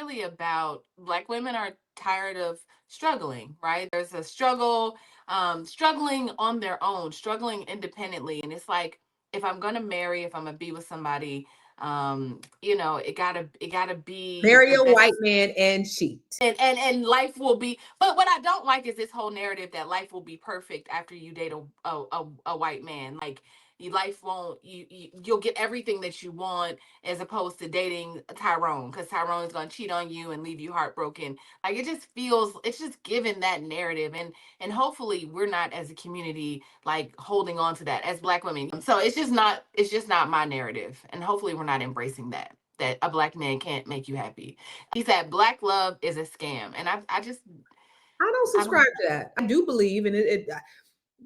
really about Black women are tired of struggling, right? There's a struggle, struggling on their own, struggling independently. And it's like, if I'm gonna marry, if I'm gonna be with somebody, it gotta be Marry the a white best. man and cheat. And life will be, but what I don't like is this whole narrative that life will be perfect after you date a white man. Like, life won't, you'll get everything that you want, as opposed to dating Tyrone, because Tyrone is going to cheat on you and leave you heartbroken. Like, it just feels, it's just given that narrative. And hopefully we're not, as a community, like holding on to that as Black women. So it's just not my narrative, and hopefully we're not embracing that a Black man can't make you happy. He said Black love is a scam. And I don't I don't. subscribe to that. I do believe, and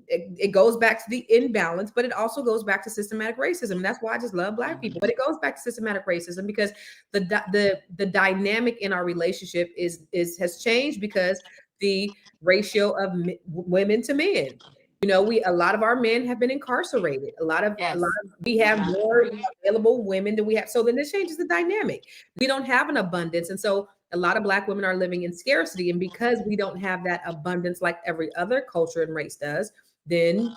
it goes back to the imbalance, but it also goes back to systematic racism. And that's why I just love Black people. But it goes back to systematic racism because the dynamic in our relationship has changed because the ratio of women to men. We a lot of our men have been incarcerated. Yes. We have more available women than we have. So then this changes the dynamic. We don't have an abundance, and so a lot of Black women are living in scarcity. And because we don't have that abundance like every other culture and race does, then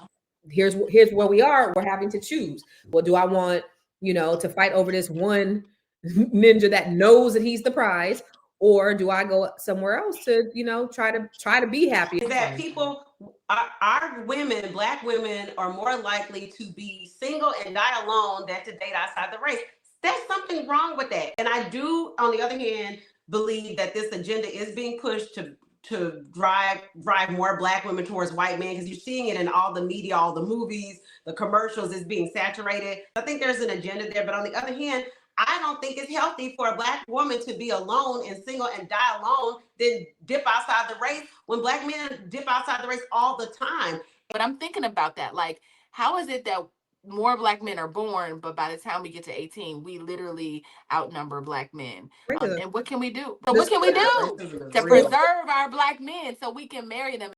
here's where we are. We're having to choose. Well, do I want, to fight over this one ninja that knows that he's the prize, or do I go somewhere else to, try to be happy? Is that people, our women, Black women, are more likely to be single and die alone than to date outside the race. There's something wrong with that. And I do, on the other hand, believe that this agenda is being pushed to drive more Black women towards white men, because you're seeing it in all the media, all the movies, the commercials is being saturated. I think there's an agenda there. But on the other hand, I don't think it's healthy for a Black woman to be alone and single and die alone, then dip outside the race, when Black men dip outside the race all the time. But I'm thinking about that. Like, how is it that more Black men are born, but by the time we get to 18, we literally outnumber Black men? And what can we do? So what can we do to Real. preserve our Black men so we can marry them?